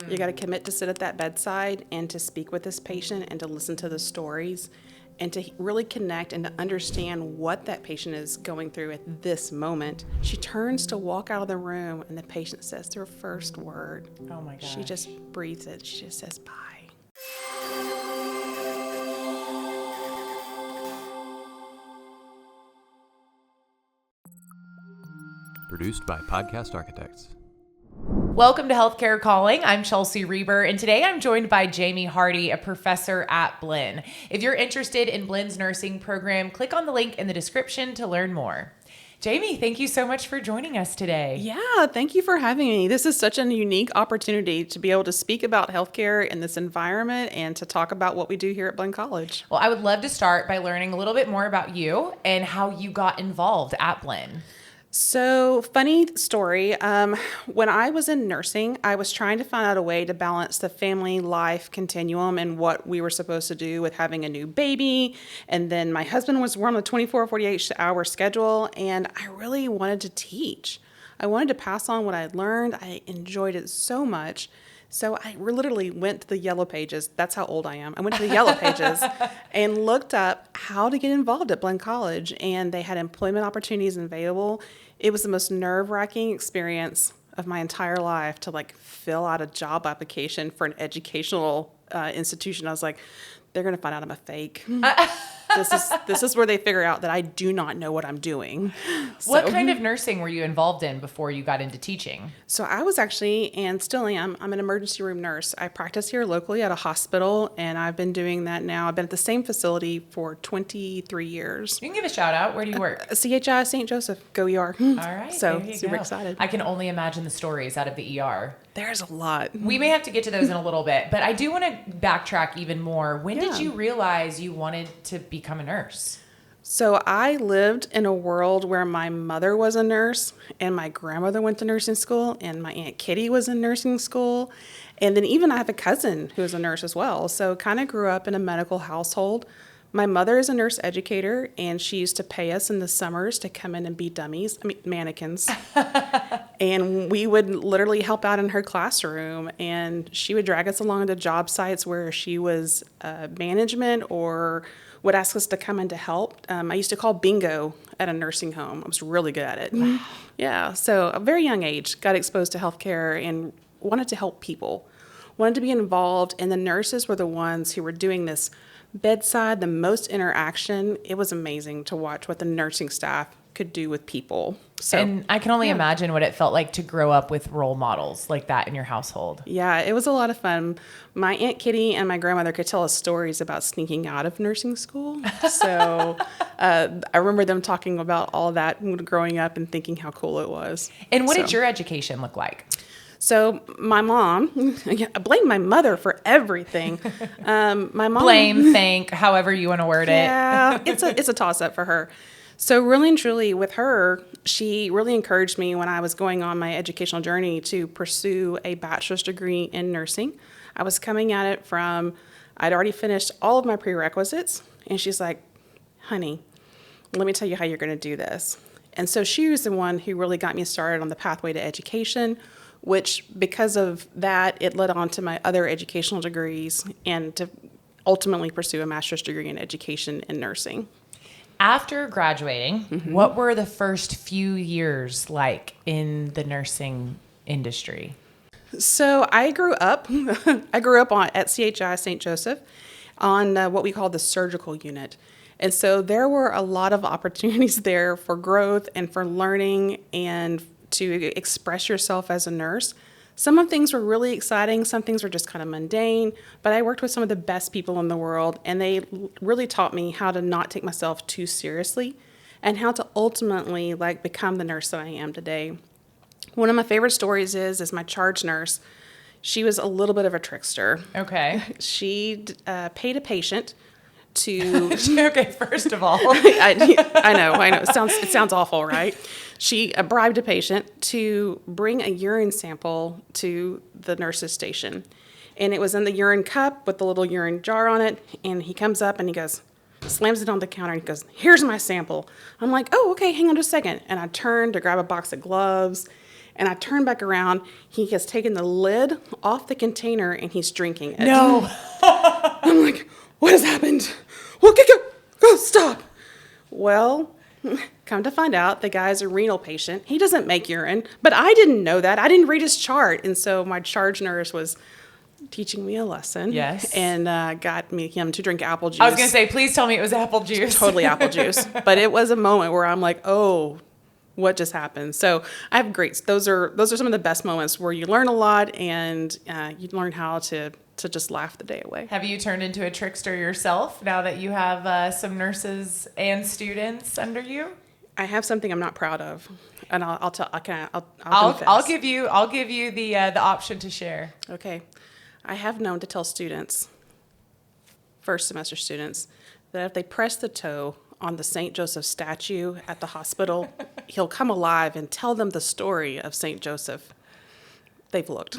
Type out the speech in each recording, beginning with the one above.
You got to commit to sit at that bedside and to speak with this patient and to listen to the stories and to really connect and to understand what that patient is going through at this moment. She turns to walk out of the room and the patient says their first word. Oh my gosh. She just breathes it. She just says, bye. Produced by Podcast Architects. Welcome to Healthcare Calling. I'm Chelsea Reber, and today I'm joined by Jaime Hardy, a professor at Blinn. If you're interested in Blinn's nursing program, click on the link in the description to learn more. Jaime, thank you so much for joining us today. Yeah, thank you for having me. This is such a unique opportunity to be able to speak about healthcare in this environment and to talk about what we do here at Blinn College. Well, I would love to start by learning a little bit more about you and how you got involved at Blinn. So, funny story. When I was in nursing, I was trying to find out a way to balance the family life continuum and what we were supposed to do with having a new baby. And then my husband was on a 24, 48-hour schedule, and I really wanted to teach. I wanted to pass on what I had learned. I enjoyed it so much. So I literally went to the yellow pages. That's how old I am. I went to the yellow pages and looked up how to get involved at Blinn College, and they had employment opportunities available. It was the most nerve-wracking experience of my entire life to fill out a job application for an educational institution. I was like, they're going to find out I'm a fake. This is where they figure out that I do not know what I'm doing. What kind of nursing were you involved in before you got into teaching? So I was actually, and still am, I'm an emergency room nurse. I practice here locally at a hospital, and I've been doing that now. I've been at the same facility for 23 years. You can give a shout out. Where do you work? CHI St. Joseph. Go ER. All right. So super excited. I can only imagine the stories out of the ER. There's a lot. We may have to get to those in a little bit, but I do want to backtrack even more. When did you realize you wanted to become a nurse? So I lived in a world where my mother was a nurse and my grandmother went to nursing school and my Aunt Kitty was in nursing school. And then even I have a cousin who is a nurse as well. So kind of grew up in a medical household. My mother is a nurse educator, and she used to pay us in the summers to come in and be mannequins. And we would literally help out in her classroom, and she would drag us along to job sites where she was management or would ask us to come in to help. I used to call bingo at a nursing home. I was really good at it. Wow. Yeah, so a very young age, got exposed to healthcare and wanted to help people, wanted to be involved, and the nurses were the ones who were doing this bedside, the most interaction. It was amazing to watch what the nursing staff could do with people. So, and I can only imagine what it felt like to grow up with role models like that in your household. Yeah, it was a lot of fun. My Aunt Kitty and my grandmother could tell us stories about sneaking out of nursing school. So I remember them talking about all that growing up and thinking how cool it was. And what did your education look like? So my mom, I blame my mother for everything. My mom, thank, however you want to word it. Yeah, it's a toss up for her. So really and truly with her, she really encouraged me when I was going on my educational journey to pursue a bachelor's degree in nursing. I was coming at it I'd already finished all of my prerequisites, and she's like, honey, let me tell you how you're going to do this. And so she was the one who really got me started on the pathway to education, which because of that, it led on to my other educational degrees and to ultimately pursue a master's degree in education in nursing. After graduating, what were the first few years like in the nursing industry? So I grew up at CHI St. Joseph on what we call the surgical unit. And so there were a lot of opportunities there for growth and for learning and to express yourself as a nurse. Some of things were really exciting. Some things were just kind of mundane, but I worked with some of the best people in the world, and they really taught me how to not take myself too seriously and how to ultimately become the nurse that I am today. One of my favorite stories is my charge nurse. She was a little bit of a trickster. Okay. She paid a patient to... Okay, first of all. I know. It sounds awful, right? She bribed a patient to bring a urine sample to the nurse's station. And it was in the urine cup with the little urine jar on it. And he comes up and he goes, slams it on the counter and he goes, here's my sample. I'm like, oh, okay, hang on just a second. And I turned to grab a box of gloves. And I turn back around. He has taken the lid off the container and he's drinking it. No. I'm like, what has happened? Well, go, stop. Well, come to find out, the guy's a renal patient. He doesn't make urine, but I didn't know that. I didn't read his chart. And so my charge nurse was teaching me a lesson. Yes. And got him to drink apple juice. I was going to say, please tell me it was apple juice. Totally apple juice. But it was a moment where I'm like, oh, what just happened? So I have those are some of the best moments where you learn a lot and you learn how to just laugh the day away. Have you turned into a trickster yourself now that you have some nurses and students under you? I have something I'm not proud of, and I'll confess. I'll give you the option to share. Okay, I have known to tell students, first semester students, that if they press the toe on the St. Joseph statue at the hospital, he'll come alive and tell them the story of St. Joseph. They've looked.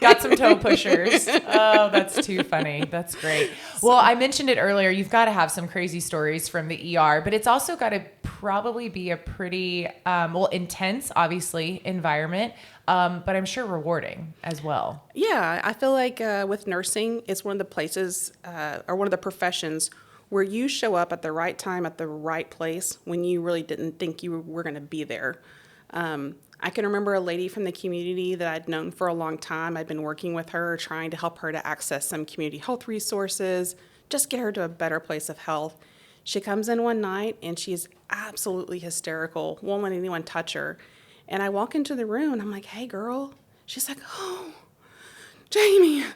Got some toe pushers. Oh, that's too funny. That's great. Well, I mentioned it earlier. You've got to have some crazy stories from the ER, but it's also got to probably be a pretty, intense, obviously, environment, but I'm sure rewarding as well. Yeah, I feel like with nursing, it's one of the places or one of the professions where you show up at the right time at the right place when you really didn't think you were going to be there. I can remember a lady from the community that I'd known for a long time. I'd been working with her, trying to help her to access some community health resources, just get her to a better place of health. She comes in one night and she's absolutely hysterical, won't let anyone touch her. And I walk into the room and I'm like, hey, girl. She's like, oh, Jaime.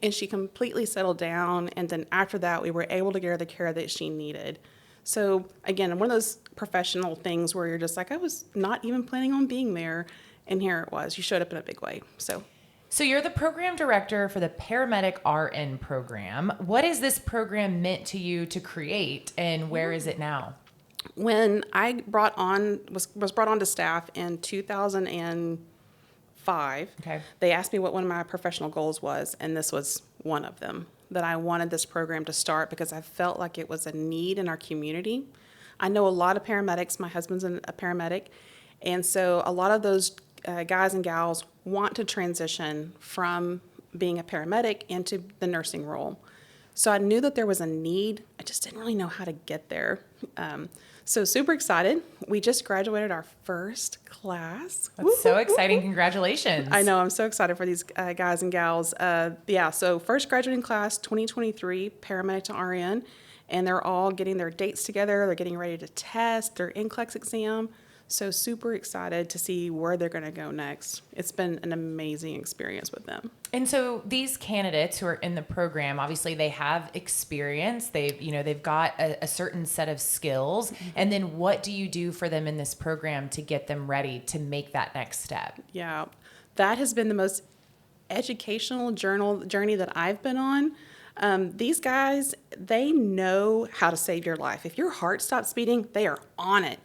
And she completely settled down. And then after that, we were able to get her the care that she needed. So again, one of those professional things where you're just like, I was not even planning on being there, and here it was. You showed up in a big way. So you're the program director for the Paramedic RN Program. What is this program meant to you to create, and where is it now? When I was brought on to staff in 2005, okay, they asked me what one of my professional goals was, and this was one of them. That I wanted this program to start because I felt like it was a need in our community. I know a lot of paramedics. My husband's a paramedic. And so a lot of those guys and gals want to transition from being a paramedic into the nursing role. So I knew that there was a need. I just didn't really know how to get there. So super excited. We just graduated our first class. That's so exciting. Congratulations. I know. I'm so excited for these guys and gals. So first graduating class, 2023, Paramedic to RN, and they're all getting their dates together. They're getting ready to test their NCLEX exam. So super excited to see where they're going to go next. It's been an amazing experience with them. And so these candidates who are in the program, obviously they have experience. They've got a certain set of skills. Mm-hmm. And then what do you do for them in this program to get them ready to make that next step? Yeah, that has been the most educational journey that I've been on. These guys, they know how to save your life. If your heart stops beating, they are on it.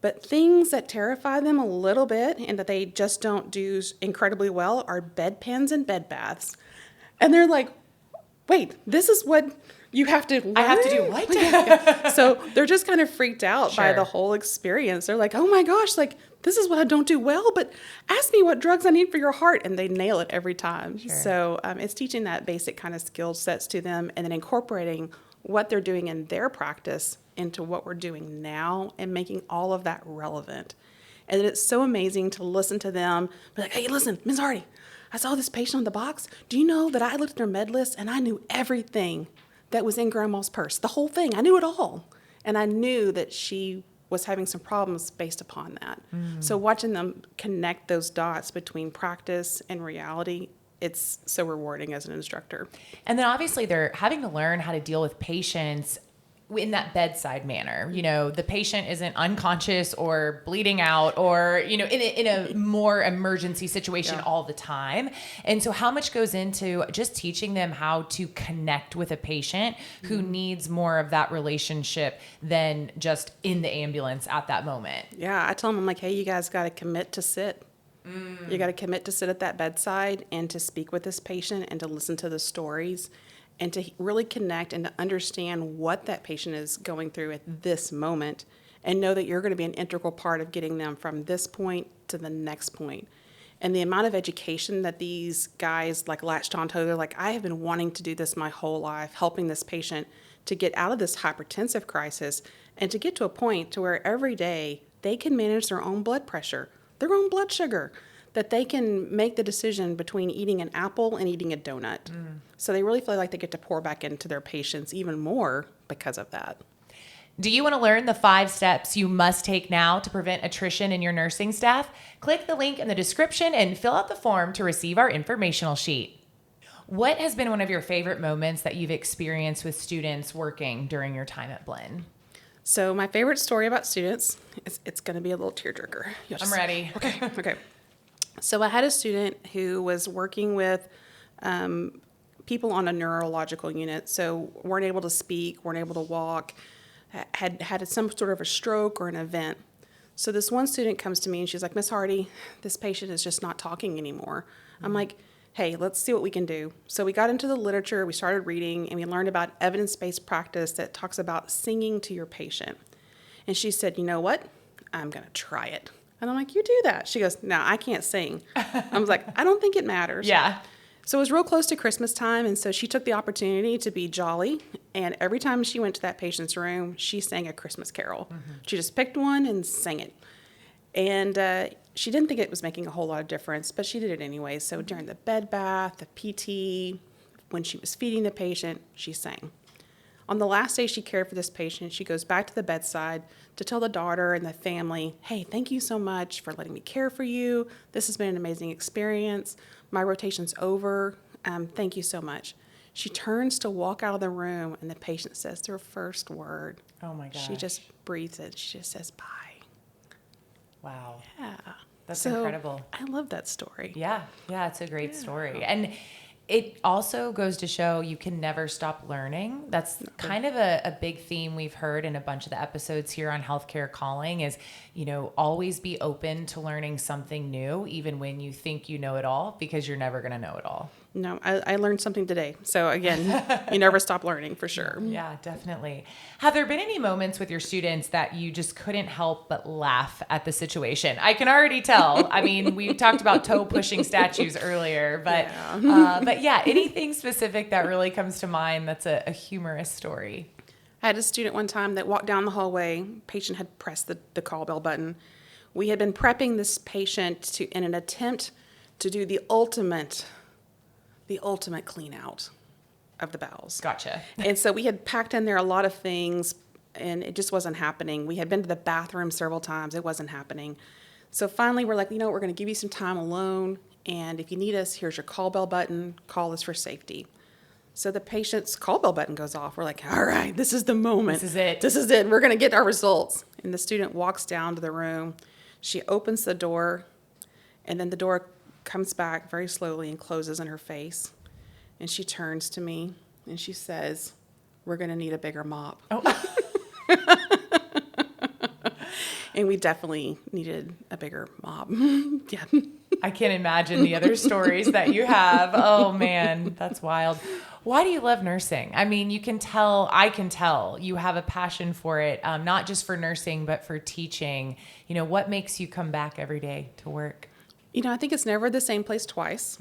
But things that terrify them a little bit and that they just don't do incredibly well are bedpans and bed baths. And they're like, wait, this is what you have to learn? I have to do what? So they're just kind of freaked out by Sure. the whole experience. They're like, oh my gosh, this is what I don't do well, but ask me what drugs I need for your heart. And they nail it every time. Sure. So it's teaching that basic kind of skill sets to them and then incorporating what they're doing in their practice into what we're doing now and making all of that relevant. And it's so amazing to listen to them, be like, hey, listen, Ms. Hardy, I saw this patient on the box. Do you know that I looked at their med list and I knew everything that was in Grandma's purse, the whole thing. I knew it all. And I knew that she was having some problems based upon that. Mm. So watching them connect those dots between practice and reality, it's so rewarding as an instructor. And then obviously they're having to learn how to deal with patients in that bedside manner. The patient isn't unconscious or bleeding out or, in a more emergency situation all the time. And so how much goes into just teaching them how to connect with a patient who needs more of that relationship than just in the ambulance at that moment? Yeah, I tell them, I'm like, hey, you guys got to commit to sit. You got to commit to sit at that bedside and to speak with this patient and to listen to the stories and to really connect and to understand what that patient is going through at this moment and know that you're going to be an integral part of getting them from this point to the next point. And the amount of education that these guys like latched onto, they're like, I have been wanting to do this my whole life, helping this patient to get out of this hypertensive crisis and to get to a point to where every day they can manage their own blood pressure, their own blood sugar, that they can make the decision between eating an apple and eating a donut. So they really feel like they get to pour back into their patients even more because of that. Do you want to learn the 5 steps you must take now to prevent attrition in your nursing staff? Click the link in the description and fill out the form to receive our informational sheet. What has been one of your favorite moments that you've experienced with students working during your time at Blinn? So my favorite story about students, it's going to be a little tearjerker. I'm ready. Okay. So I had a student who was working with people on a neurological unit, so weren't able to speak, weren't able to walk, had some sort of a stroke or an event. So this one student comes to me and she's like, Miss Hardy, this patient is just not talking anymore. I'm like, hey, let's see what we can do. So we got into the literature, we started reading, and we learned about evidence-based practice that talks about singing to your patient. And she said, you know what? I'm going to try it. And I'm like, you do that. She goes, no, I can't sing. I was like, I don't think it matters. Yeah. So it was real close to Christmas time, and so she took the opportunity to be jolly, and every time she went to that patient's room, she sang a Christmas carol. She just picked one and sang it. And she didn't think it was making a whole lot of difference, but she did it anyway. So during the bed bath, the PT, when she was feeding the patient, she sang. On the last day she cared for this patient, she goes back to the bedside to tell the daughter and the family, hey, thank you so much for letting me care for you. This has been an amazing experience. My rotation's over. Thank you so much. She turns to walk out of the room, and the patient says their first word. Oh, my gosh. She just breathes it. She just says, bye. Wow. Yeah. That's incredible. I love that story. Yeah, it's a great story. And it also goes to show you can never stop learning. That's kind of a big theme we've heard in a bunch of the episodes here on Healthcare Calling is, always be open to learning something new, even when you think you know it all, because you're never going to know it all. No, I learned something today. So again, you never stop learning for sure. Yeah, definitely. Have there been any moments with your students that you just couldn't help but laugh at the situation? I can already tell. I mean, we talked about toe pushing statues earlier, but yeah, anything specific that really comes to mind that's a humorous story? I had a student one time that walked down the hallway. Patient had pressed the call bell button. We had been prepping this patient in an attempt to do the ultimate clean out of the bowels. Gotcha. And so we had packed in there a lot of things, and it just wasn't happening. We had been to the bathroom several times. It wasn't happening. So finally, we're like, we're going to give you some time alone, and if you need us, here's your call bell button. Call us for safety. So the patient's call bell button goes off. We're like, all right, this is the moment. This is it. This is it. We're going to get our results. And the student walks down to the room. She opens the door, and then the door comes back very slowly and closes in her face. And she turns to me and she says, we're going to need a bigger mop. Oh. And we definitely needed a bigger mop. Yeah. I can't imagine the other stories that you have. Oh man, that's wild. Why do you love nursing? I mean, I can tell you have a passion for it, not just for nursing, but for teaching. What makes you come back every day to work? I think it's never the same place twice.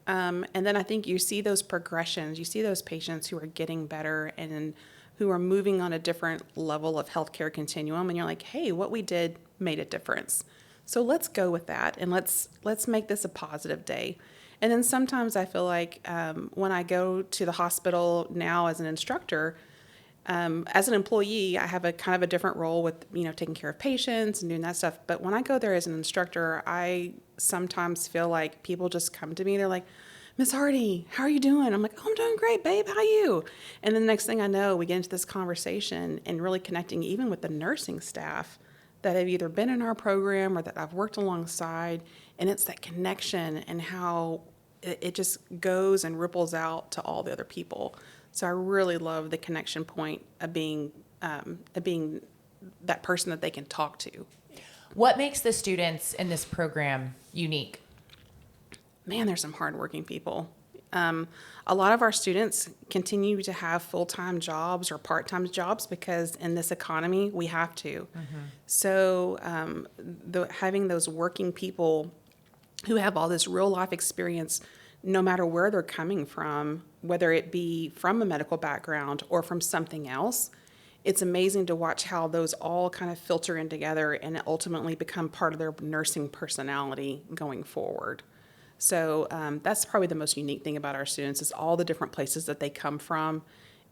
And then I think you see those progressions. You see those patients who are getting better and who are moving on a different level of healthcare continuum. And you're like, hey, what we did made a difference. So let's go with that. And let's make this a positive day. And then sometimes I feel like when I go to the hospital now as an instructor, as an employee, I have a kind of a different role with, taking care of patients and doing that stuff. But when I go there as an instructor, I sometimes feel like people just come to me. They're like, Miss Hardy, how are you doing? I'm like, oh, I'm doing great, babe. How are you? And then the next thing I know, we get into this conversation and really connecting even with the nursing staff that have either been in our program or that I've worked alongside. And it's that connection and how it just goes and ripples out to all the other people. So I really love the connection point of being that person that they can talk to. What makes the students in this program unique? Man, there's some hardworking people. A lot of our students continue to have full-time jobs or part-time jobs because in this economy, we have to. So having those working people who have all this real-life experience, no matter where they're coming from, whether it be from a medical background or from something else, it's amazing to watch how those all kind of filter in together and ultimately become part of their nursing personality going forward. So that's probably the most unique thing about our students is all the different places that they come from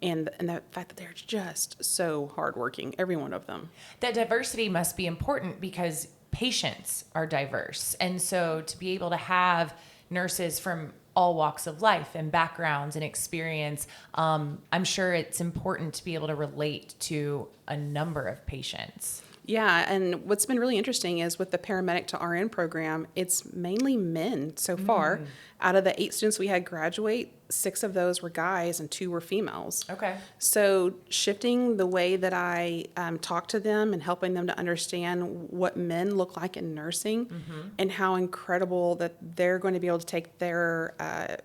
and the fact that they're just so hardworking, every one of them. That diversity must be important because patients are diverse. And so to be able to have nurses from all walks of life and backgrounds and experience, I'm sure it's important to be able to relate to a number of patients. Yeah, and what's been really interesting is with the Paramedic to RN program, it's mainly men so far. Out of the 8 students we had graduate, 6 of those were guys and 2 were females. Okay. So shifting the way that I talk to them and helping them to understand what men look like in nursing and how incredible that they're going to be able to take their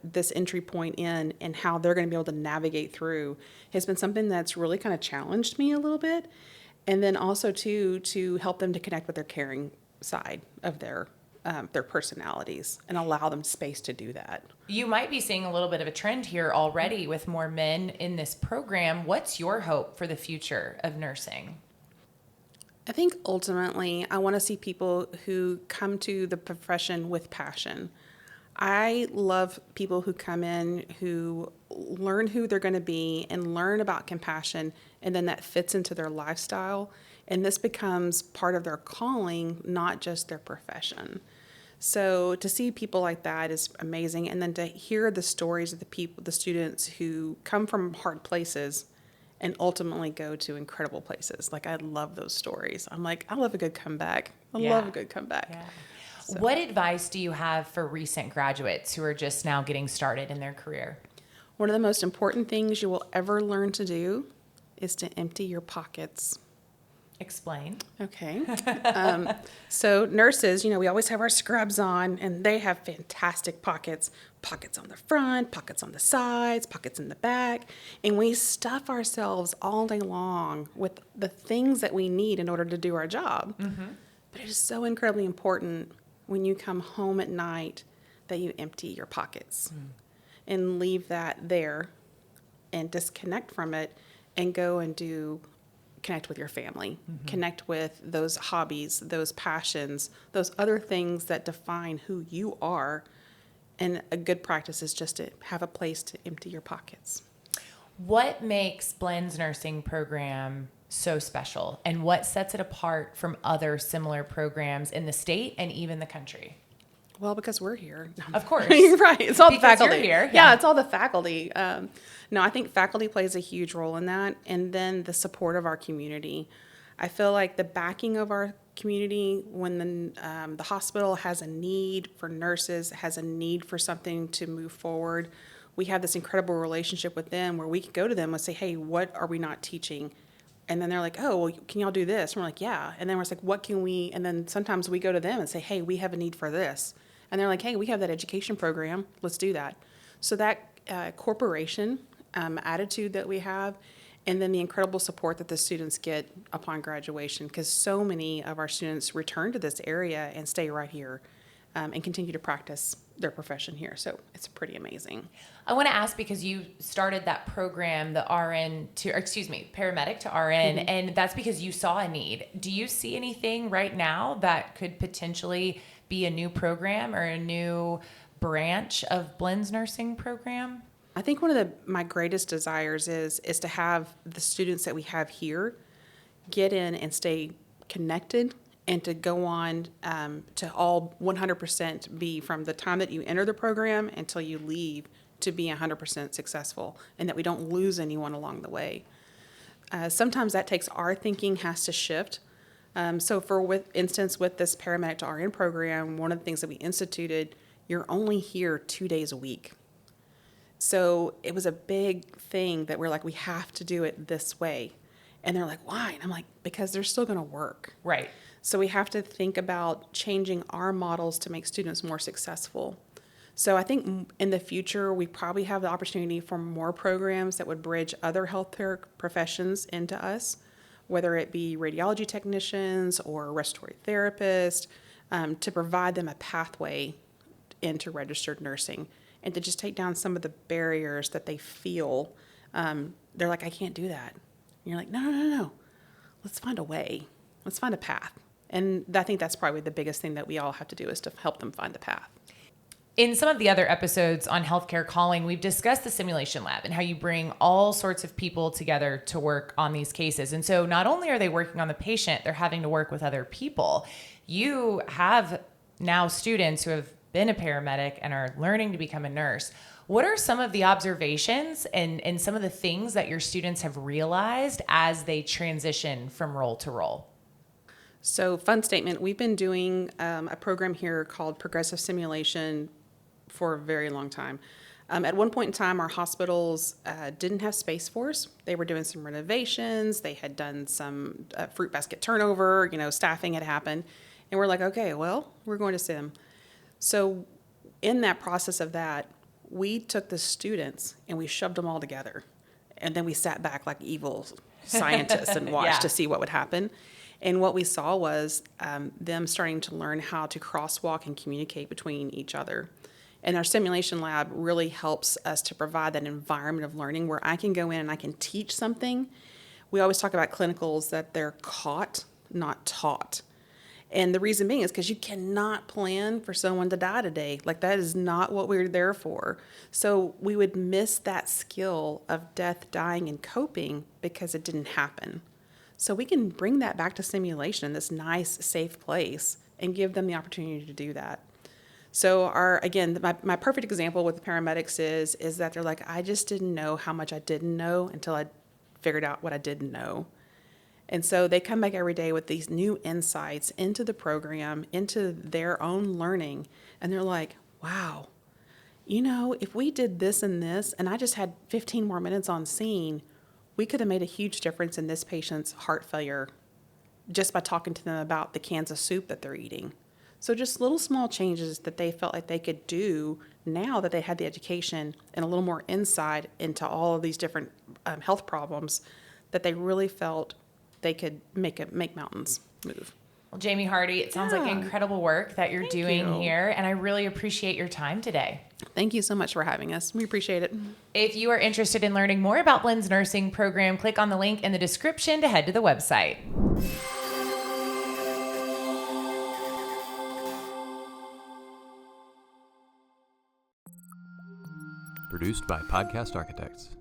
this entry point in and how they're going to be able to navigate through has been something that's really kind of challenged me a little bit. And then also to help them to connect with their caring side of their personalities and allow them space to do that. You might be seeing a little bit of a trend here already with more men in this program. What's your hope for the future of nursing? I think ultimately I want to see people who come to the profession with passion. I love people who come in who learn who they're going to be and learn about compassion, and then that fits into their lifestyle. And this becomes part of their calling, not just their profession. So to see people like that is amazing. And then to hear the stories of the students who come from hard places and ultimately go to incredible places. Like, I love those stories. I'm like, I love a good comeback. I love a good comeback. Yeah. So. What advice do you have for recent graduates who are just now getting started in their career? One of the most important things you will ever learn to do is to empty your pockets. Explain. Okay. So nurses, we always have our scrubs on, and they have fantastic pockets. Pockets on the front, pockets on the sides, pockets in the back. And we stuff ourselves all day long with the things that we need in order to do our job. But it is so incredibly important when you come home at night that you empty your pockets and leave that there and disconnect from it and go and connect with your family, connect with those hobbies, those passions, those other things that define who you are. And a good practice is just to have a place to empty your pockets. What makes Blinn's nursing program so special, and what sets it apart from other similar programs in the state and even the country? Well, because we're here. Of course. You're right. It's all because the faculty. You're here. Yeah, it's all the faculty. No, I think faculty plays a huge role in that. And then the support of our community. I feel like the backing of our community when the hospital has a need for nurses, has a need for something to move forward, we have this incredible relationship with them where we can go to them and say, hey, what are we not teaching? And then they're like, oh, well, can y'all do this? And we're like, yeah. And then we're like, what can we? And then sometimes we go to them and say, hey, we have a need for this. And they're like, hey, we have that education program. Let's do that. So that corporation attitude that we have, and then the incredible support that the students get upon graduation, because so many of our students return to this area and stay right here and continue to practice their profession here. So it's pretty amazing. I want to ask, because you started that program, the Paramedic to RN, and that's because you saw a need. Do you see anything right now that could potentially be a new program or a new branch of Blinn's nursing program? I think one of my greatest desires is to have the students that we have here get in and stay connected, and to go on to all 100% be from the time that you enter the program until you leave to be 100% successful, and that we don't lose anyone along the way. Sometimes that takes our thinking has to shift. So for instance, with this Paramedic to RN program, one of the things that we instituted, you're only here 2 days a week. So it was a big thing that we're like, we have to do it this way. And they're like, why? And I'm like, because they're still going to work. Right. So we have to think about changing our models to make students more successful. So I think in the future, we probably have the opportunity for more programs that would bridge other healthcare professions into us, whether it be radiology technicians or respiratory therapists, to provide them a pathway into registered nursing and to just take down some of the barriers that they feel. They're like, I can't do that. And you're like, no. Let's find a way. Let's find a path. And I think that's probably the biggest thing that we all have to do is to help them find the path. In some of the other episodes on Healthcare Calling, we've discussed the simulation lab and how you bring all sorts of people together to work on these cases. And so not only are they working on the patient, they're having to work with other people. You have now students who have been a paramedic and are learning to become a nurse. What are some of the observations and some of the things that your students have realized as they transition from role to role? So, fun statement, we've been doing a program here called Progressive Simulation for a very long time. At one point in time, our hospitals didn't have space for us. They were doing some renovations. They had done some fruit basket turnover, staffing had happened. And we're like, okay, well, we're going to sim. So in that process of that, we took the students and we shoved them all together. And then we sat back like evil scientists and watched to see what would happen. And what we saw was them starting to learn how to crosswalk and communicate between each other. And our simulation lab really helps us to provide that environment of learning where I can go in and I can teach something. We always talk about clinicals that they're caught, not taught. And the reason being is because you cannot plan for someone to die today. Like, that is not what we're there for. So we would miss that skill of death, dying, and coping because it didn't happen. So we can bring that back to simulation in this nice, safe place and give them the opportunity to do that. So my perfect example with the paramedics is that they're like, I just didn't know how much I didn't know until I figured out what I didn't know. And so they come back every day with these new insights into the program, into their own learning. And they're like, wow, if we did this and this, and I just had 15 more minutes on scene, we could have made a huge difference in this patient's heart failure just by talking to them about the cans of soup that they're eating. So just little small changes that they felt like they could do now that they had the education and a little more insight into all of these different health problems, that they really felt they could make mountains move. Well, Jaime Hardy, it sounds like incredible work that you're doing here, and I really appreciate your time today. Thank you so much for having us. We appreciate it. If you are interested in learning more about Blinn's nursing program, click on the link in the description to head to the website. Produced by Podcast Architects.